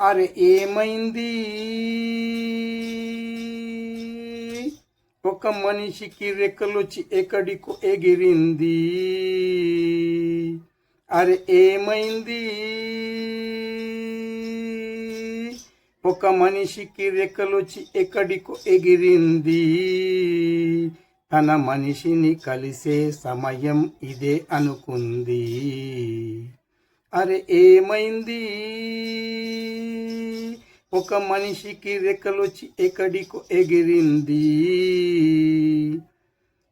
అరే ఏమైంది? ఒక మనిషికి రెక్కలొచ్చి ఎక్కడికో ఎగిరింది. అరే ఏమైంది? ఒక మనిషికి రెక్కలొచ్చి ఎక్కడికో ఎగిరింది. తన మనిషిని కలిసే సమయం ఇదే అనుకుంది. అరే ఏమైంది? ఒక మనిషికి రెక్కలొచ్చి ఎక్కడికో ఎగిరింది.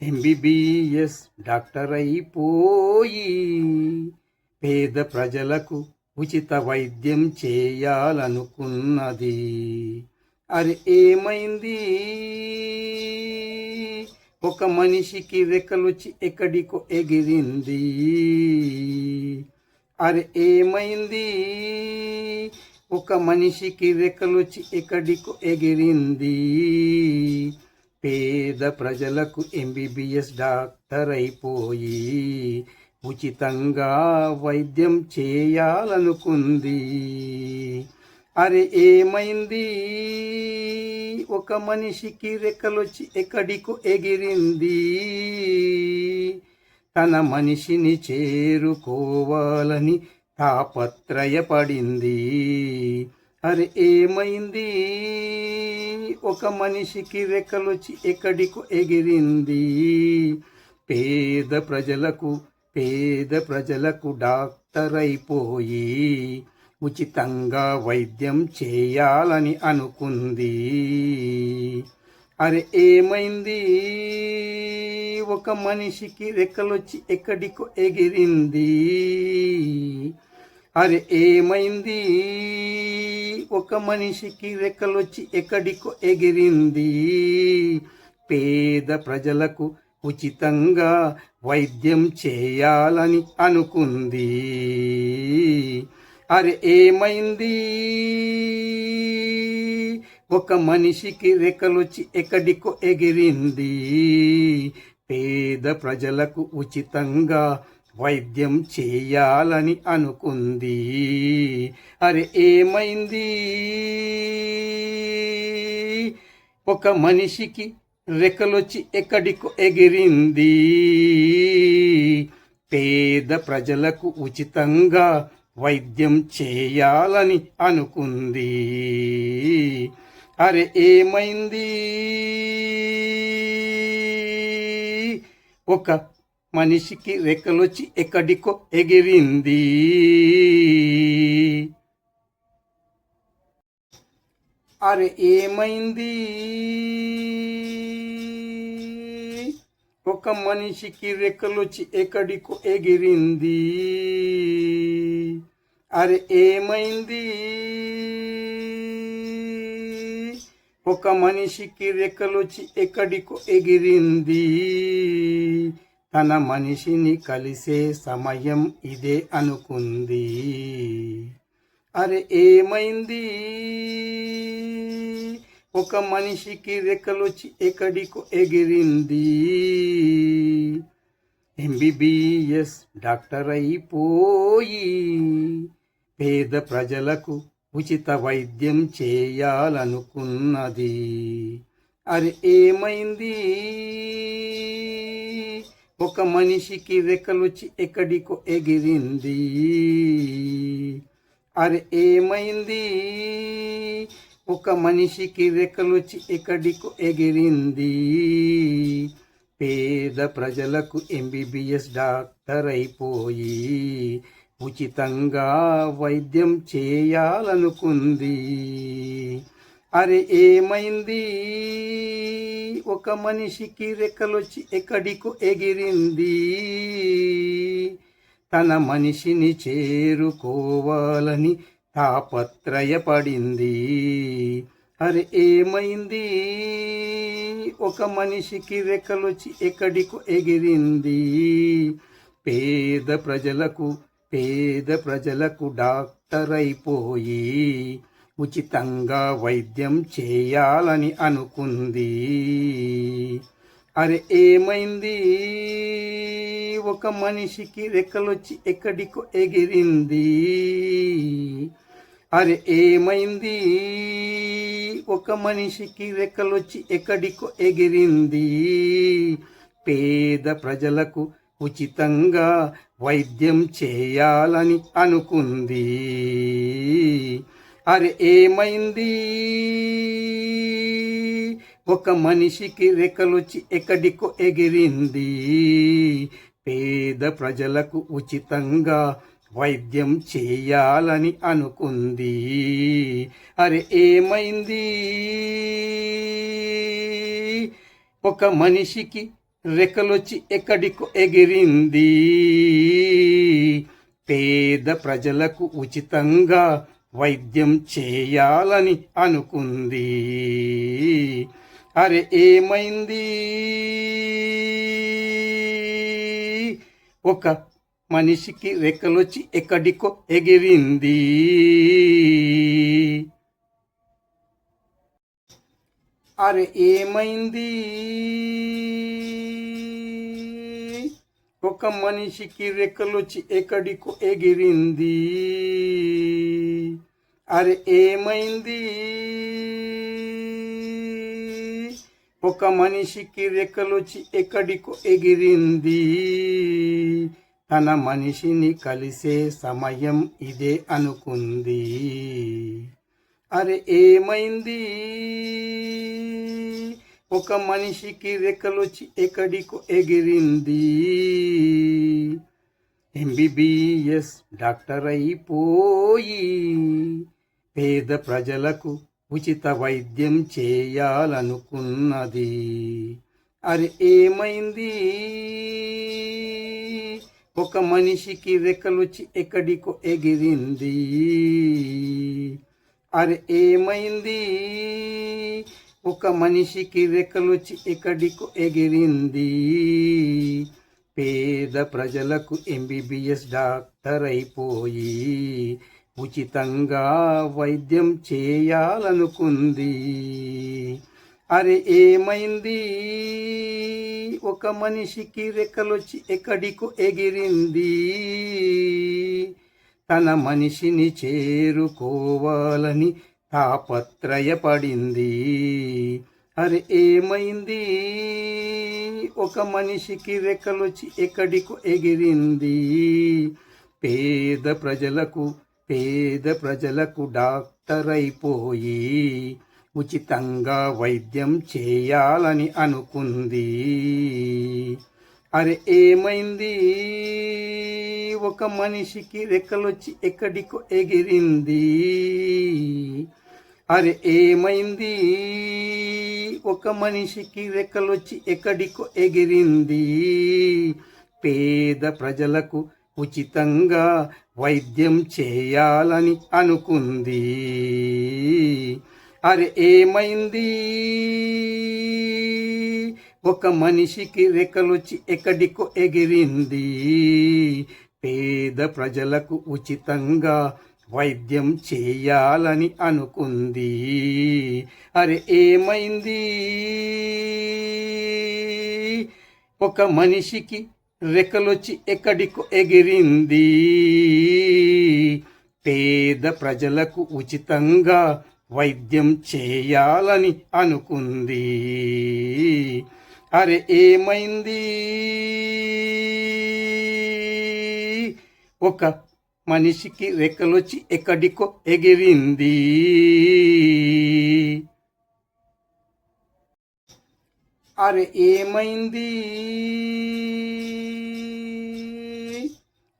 ఎంబీబీఎస్ డాక్టర్ అయిపోయి పేద ప్రజలకు ఉచిత వైద్యం చేయాలనుకున్నది. అరే ఏమైంది? ఒక మనిషికి రెక్కలొచ్చి ఎక్కడికో ఎగిరింది. అరే ఏమైంది? ఒక మనిషికి రెక్కలొచ్చి ఎక్కడికో ఎగిరింది. పేద ప్రజలకు ఎంబీబీఎస్ డాక్టర్ అయిపోయి ఉచితంగా వైద్యం చేయాలనుకుంది. అరే ఏమైంది? ఒక మనిషికి రెక్కలొచ్చి ఎక్కడికో ఎగిరింది. తన మనిషిని చేరుకోవాలని తాపత్రయపడింది. అరే ఏమైంది? ఒక మనిషికి రెక్కలొచ్చి ఎక్కడికో ఎగిరింది. పేద ప్రజలకు డాక్టర్ అయిపోయి ఉచితంగా వైద్యం చేయాలని అనుకుంది. అరే ఏమైంది? ఒక మనిషికి రెక్కలొచ్చి ఎక్కడికో ఎగిరింది. అరే ఏమైంది? ఒక మనిషికి రెక్కలొచ్చి ఎక్కడికో ఎగిరింది. పేద ప్రజలకు ఉచితంగా వైద్యం చేయాలని అనుకుంది. అరే ఏమైంది? ఒక మనిషికి రెక్కలొచ్చి ఎక్కడికో ఎగిరింది. పేద ప్రజలకు ఉచితంగా వైద్యం చేయాలని అనుకుంది. అరే ఏమైంది? ఒక మనిషికి రెక్కలొచ్చి ఎక్కడికో ఎగిరింది. పేద ప్రజలకు ఉచితంగా వైద్యం చేయాలని అనుకుంది. అరే ఏమైంది? ఒక మనిషికి రెక్కలొచ్చి ఎక్కడికో ఎగిరింది. అరే ఏమైంది? ఒక మనిషికి రెక్కలొచ్చి ఎక్కడికో ఎగిరింది. అరే ఏమైంది? ఒక మనిషికి రెక్కలొచ్చి ఎక్కడికో ఎగిరింది. తన మనిషిని కలిసే సమయం ఇదే అనుకుంది. అరే ఏమైంది? ఒక మనిషికి రెక్కలొచ్చి ఎక్కడికో ఎగిరింది. ఎంబీబీఎస్ డాక్టర్ అయిపోయి పేద ప్రజలకు ఉచిత వైద్యం చేయాలనుకున్నది. అరే ఏమైంది? ఒక మనిషికి రెక్కలొచ్చి ఎక్కడికో ఎగిరింది. అరే ఏమైంది? ఒక మనిషికి రెక్కలొచ్చి ఎక్కడికో ఎగిరింది. పేద ప్రజలకు ఎంబీబీఎస్ డాక్టర్ అయిపోయి ఉచితంగా వైద్యం చేయాలనుకుంది. అరే ఏమైంది? ఒక మనిషికి రెక్కలొచ్చి ఎక్కడికో ఎగిరింది. తన మనిషిని చేరుకోవాలని తాపత్రయపడింది. అరే ఏమైంది? ఒక మనిషికి రెక్కలొచ్చి ఎక్కడికో ఎగిరింది. పేద ప్రజలకు డాక్టర్ అయిపోయి ఉచితంగా వైద్యం చేయాలని అనుకుంది. అరే ఏమైంది? ఒక మనిషికి రెక్కలొచ్చి ఎక్కడికో ఎగిరింది. అరే ఏమైంది, ఒక మనిషికి రెక్కలొచ్చి ఎక్కడికో ఎగిరింది. పేద ప్రజలకు ఉచితంగా వైద్యం చేయాలని అనుకుంది. అరే ఏమైంది, ఒక మనిషికి రెక్కలొచ్చి ఎక్కడికో ఎగిరింది. పేద ప్రజలకు ఉచితంగా వైద్యం చేయాలని అనుకుంది. అరే ఏమైంది, ఒక మనిషికి రెక్కలొచ్చి ఎక్కడికో ఎగిరింది. పేద ప్రజలకు ఉచితంగా వైద్యం చేయాలని అనుకుంది. అరే ఏమైంది, ఒక మనిషికి రెక్కలొచ్చి ఎక్కడికో ఎగిరింది. అరే ఏమైంది, ఒక మనిషికి రెక్కలొచ్చి ఎక్కడికో ఎగిరింది. అరే ఏమైంది, ఒక మనిషికి రెక్కలొచ్చి ఎక్కడికో ఎగిరింది. తన మనిషిని కలిసే సమయం ఇదే అనుకుంది. అరే ఏమైంది, ఒక మనిషికి రెక్కలొచ్చి ఎక్కడికో ఎగిరింది. ఎంబీబీఎస్ డాక్టర్ అయిపోయి పేద ప్రజలకు ఉచిత వైద్యం చేయాలనుకున్నది. అరే ఏమైంది, ఒక మనిషికి రెక్కలొచ్చి ఎక్కడికో ఎగిరింది. అరే ఏమైంది, ఒక మనిషికి రెక్కలొచ్చి ఎక్కడికో ఎగిరింది. పేద ప్రజలకు ఎంబీబీఎస్ డాక్టర్ అయిపోయి ఉచితంగా వైద్యం చేయాలనుకుంది. అరే ఏమైంది, ఒక మనిషికి రెక్కలొచ్చి ఎక్కడికో ఎగిరింది. తన మనిషిని చేరుకోవాలని తాపత్రయపడింది. అరే ఏమైంది, ఒక మనిషికి రెక్కలొచ్చి ఎక్కడికో ఎగిరింది. పేద ప్రజలకు డాక్టర్ అయిపోయి ఉచితంగా వైద్యం చేయాలని అనుకుంది. అరే ఏమైంది, ఒక మనిషికి రెక్కలొచ్చి ఎక్కడికో ఎగిరింది. అరే ఏమైంది, ఒక మనిషికి రెక్కలొచ్చి ఎక్కడికో ఎగిరింది. పేద ప్రజలకు ఉచితంగా వైద్యం చేయాలని అనుకుంది. అరే ఏమైంది, ఒక మనిషికి రెక్కలొచ్చి ఎక్కడికో ఎగిరింది. పేద ప్రజలకు ఉచితంగా వైద్యం చేయాలని అనుకుంది. అరే ఏమైంది, ఒక మనిషికి రెక్కలొచ్చి ఎక్కడికో ఎగిరింది. పేద ప్రజలకు ఉచితంగా వైద్యం చేయాలని అనుకుంది. అరే ఏమైంది, ఒక మనిషికి రెక్కలొచ్చి ఎక్కడికో ఎగిరింది. అరే ఏమైంది,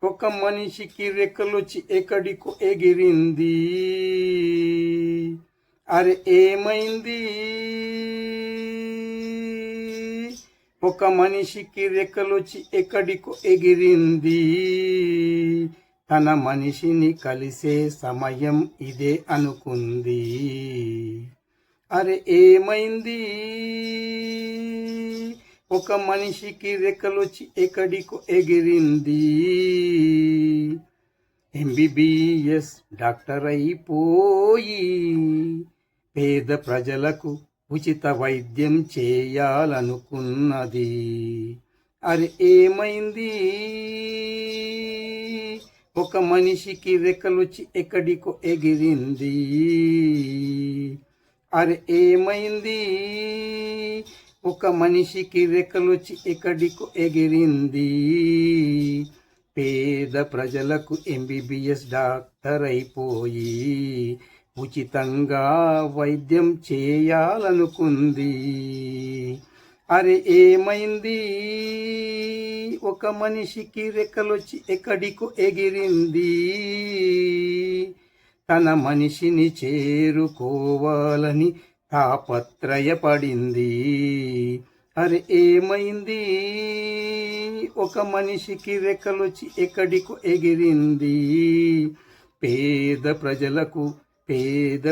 ఒక మనిషికి రెక్కలొచ్చి ఎక్కడికో ఎగిరింది. అరే ఏమైంది, ఒక మనిషికి రెక్కలొచ్చి ఎక్కడికో ఎగిరింది. తన మనిషిని కలిసే సమయం ఇదే అనుకుంది. అరే ఏమైంది, ఒక మనిషికి రెక్కలొచ్చి ఎక్కడికో ఎగిరింది. ఎంబీబీఎస్ డాక్టర్ అయిపోయి పేద ప్రజలకు ఉచిత వైద్యం చేయాలనుకున్నది. అరే ఏమైంది, ఒక మనిషికి రెక్కలొచ్చి ఎక్కడికో ఎగిరింది. అరే ఏమైంది? ఒక మనిషికి రెక్కలొచ్చి ఎక్కడికో ఎగిరింది. పేద ప్రజలకు ఎంబీబీఎస్ డాక్టర్ అయిపోయి ఉచితంగా వైద్యం చేయాలనుకుంది. అరే ఏమైంది? ఒక మనిషికి రెక్కలొచ్చి ఎక్కడికో ఎగిరింది. తన మనిషిని చేరుకోవాలని తాపత్రయపడింది. అరే ఏమైంది? ఒక మనిషికి రెక్కలొచ్చి ఎక్కడికో ఎగిరింది. పేద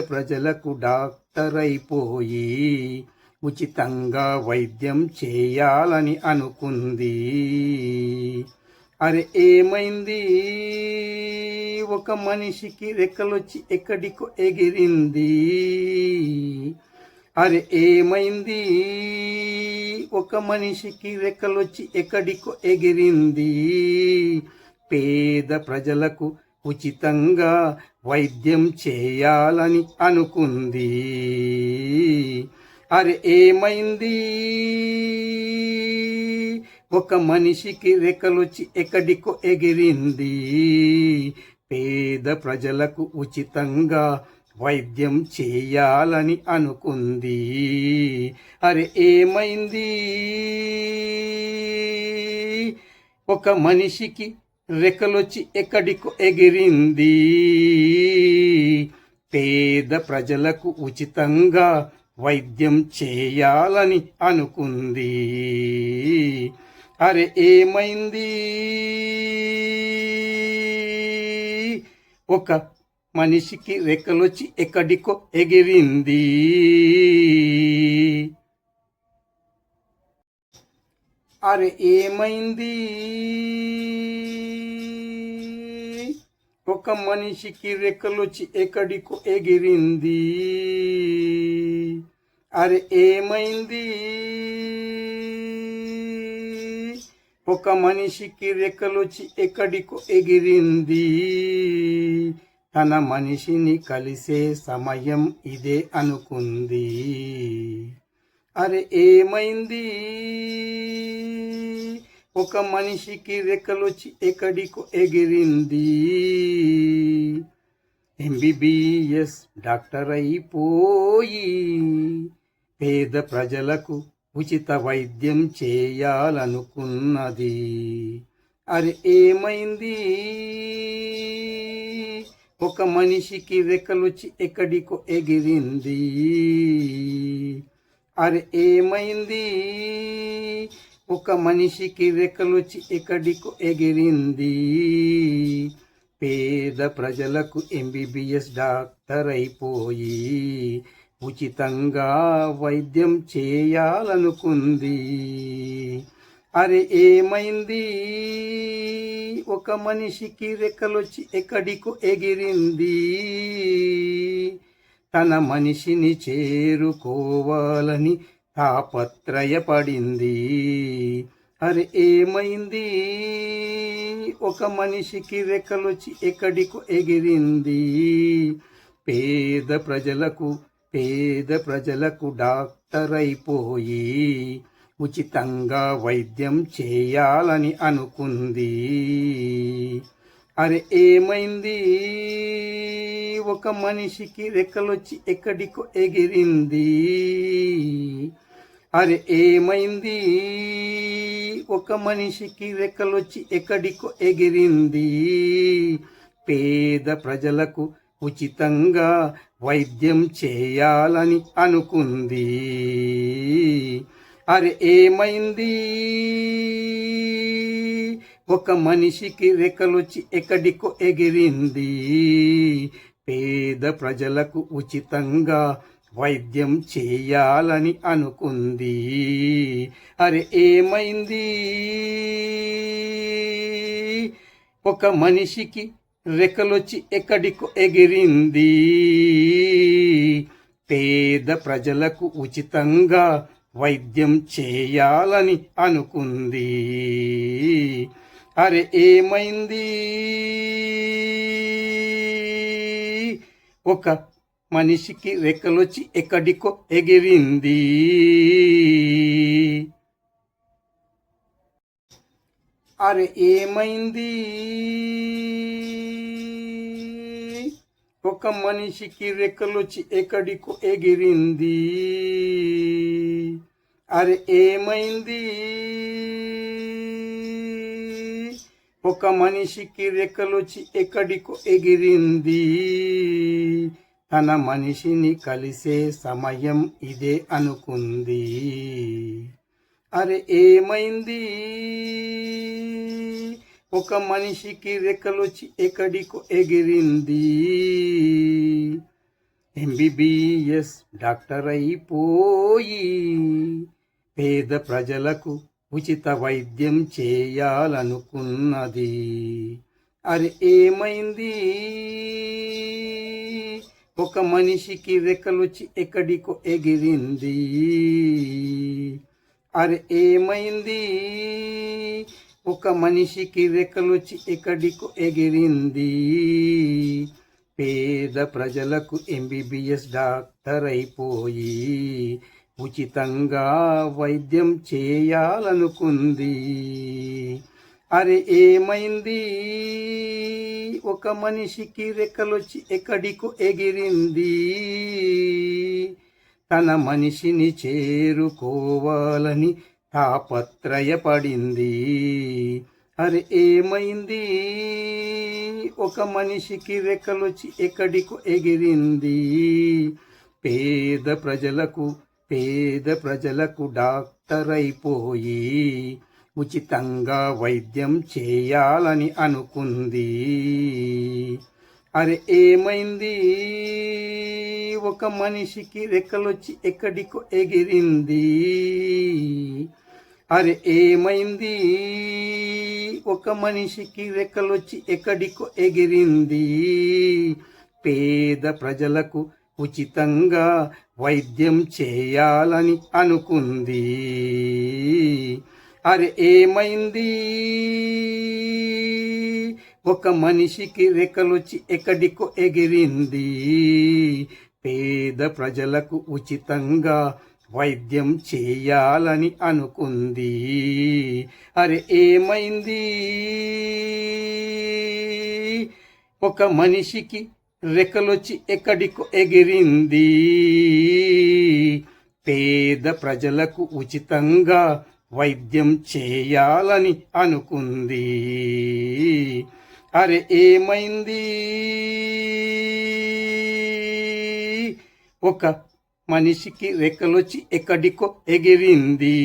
ప్రజలకు డాక్టర్ అయిపోయి ఉచితంగా వైద్యం చేయాలని అనుకుంది. అరే ఏమైంది? ఒక మనిషికి రెక్కలొచ్చి ఎక్కడికో ఎగిరింది. అరే ఏమైంది? ఒక మనిషికి రెక్కలొచ్చి ఎక్కడికో ఎగిరింది. పేద ప్రజలకు ఉచితంగా వైద్యం చేయాలని అనుకుంది. అరే ఏమైంది? ఒక మనిషికి రెక్కలొచ్చి ఎక్కడికో ఎగిరింది. పేద ప్రజలకు ఉచితంగా వైద్యం చేయాలని అనుకుంది. అరే ఏమైంది? ఒక మనిషికి రెక్కలొచ్చి ఎక్కడికో ఎగిరింది. పేద ప్రజలకు ఉచితంగా వైద్యం చేయాలని అనుకుంది. అరే ఏమైంది? ఒక మనిషికి రెక్కలొచ్చి ఎక్కడికో ఎగిరింది. అరే ఏమైంది? ఒక మనిషికి రెక్కలొచ్చి ఎక్కడికో ఎగిరింది. అరే ఏమైంది? ఒక మనిషికి రెక్కలొచ్చి ఎక్కడికో ఎగిరింది. తన మనిషిని కలిసే సమయం ఇదే అనుకుంది. అరే ఏమైంది? ఒక మనిషికి రెక్కలొచ్చి ఎక్కడికో ఎగిరింది. ఎంబీబీఎస్ డాక్టర్ అయిపోయి పేద ప్రజలకు ఉచిత వైద్యం చేయాలనుకున్నది. అరే ఏమైంది? ఒక మనిషికి రెక్కలొచ్చి ఎక్కడికో ఎగిరింది. అరే ఏమైంది? ఒక మనిషికి రెక్కలొచ్చి ఎక్కడికో ఎగిరింది. పేద ప్రజలకు ఎంబీబీఎస్ డాక్టర్ అయిపోయి ఉచితంగా వైద్యం చేయాలనుకుంది. అరే ఏమైంది? ఒక మనిషికి రెక్కలొచ్చి ఎక్కడికో ఎగిరింది. తన మనిషిని చేరుకోవాలని తాపత్రయపడింది. అరే ఏమైంది? ఒక మనిషికి రెక్కలొచ్చి ఎక్కడికో ఎగిరింది. పేద ప్రజలకు డాక్టర్ అయిపోయి ఉచితంగా వైద్యం చేయాలని అనుకుంది. అరే ఏమైంది? ఒక మనిషికి రెక్కలొచ్చి ఎక్కడికో ఎగిరింది. అరే ఏమైంది? ఒక మనిషికి రెక్కలొచ్చి ఎక్కడికో ఎగిరింది. పేద ప్రజలకు ఉచితంగా వైద్యం చేయాలని అనుకుంది. అరే ఏమైంది? ఒక మనిషికి రెక్కలొచ్చి ఎక్కడికో ఎగిరింది. పేద ప్రజలకు ఉచితంగా వైద్యం చేయాలని అనుకుంది. అరే ఏమైంది? ఒక మనిషికి రెక్కలొచ్చి ఎక్కడికో ఎగిరింది. పేద ప్రజలకు ఉచితంగా వైద్యం చేయాలని అనుకుంది. అరే ఏమైంది? ఒక మనిషికి రెక్కలొచ్చి ఎక్కడికో ఎగిరింది. అరే ఏమైంది? ఒక మనిషికి రెక్కలొచ్చి ఎక్కడికో ఎగిరింది. అరే ఏమైంది? ఒక మనిషికి రెక్కలొచ్చి ఎక్కడికో ఎగిరింది. తన మనిషిని కలిసే సమయం ఇదే అనుకుంది. అరే ఏమైంది? ఒక మనిషికి రెక్కలొచ్చి ఎక్కడికో ఎగిరింది. ఎంబీబీఎస్ డాక్టర్ అయిపోయి పేద ప్రజలకు ఉచిత వైద్యం చేయాలనుకున్నది. అరే ఏమైంది? ఒక మనిషికి రెక్కలొచ్చి ఎక్కడికో ఎగిరింది. అరే ఏమైంది? ఒక మనిషికి రెక్కలొచ్చి ఎక్కడికో ఎగిరింది. పేద ప్రజలకు ఎంబీబీఎస్ డాక్టర్ అయిపోయి ఉచితంగా వైద్యం చేయాలనుకుంది. అరే ఏమైంది? ఒక మనిషికి రెక్కలొచ్చి ఎక్కడికో ఎగిరింది. తన మనిషిని చేరుకోవాలని తాపత్రయపడింది. అరే ఏమైంది? ఒక మనిషికి రెక్కలొచ్చి ఎక్కడికో ఎగిరింది. పేద ప్రజలకు డాక్టర్ అయిపోయి ఉచితంగా వైద్యం చేయాలని అనుకుంది. అరే ఏమైంది? ఒక మనిషికి రెక్కలొచ్చి ఎక్కడికో ఎగిరింది. అరే ఏమైంది? ఒక మనిషికి రెక్కలొచ్చి ఎక్కడికో ఎగిరింది. పేద ప్రజలకు ఉచితంగా వైద్యం చేయాలని అనుకుంది. అరే ఏమైంది? ఒక మనిషికి రెక్కలొచ్చి ఎక్కడికో ఎగిరింది. పేద ప్రజలకు ఉచితంగా వైద్యం చేయాలని అనుకుంది. అరే ఏమైంది? ఒక మనిషికి రెక్కలొచ్చి ఎక్కడికో ఎగిరింది. పేద ప్రజలకు ఉచితంగా వైద్యం చేయాలని అనుకుంది. అరే ఏమైంది? ఒక మనిషికి రెక్కలొచ్చి ఎక్కడికో ఎగిరింది.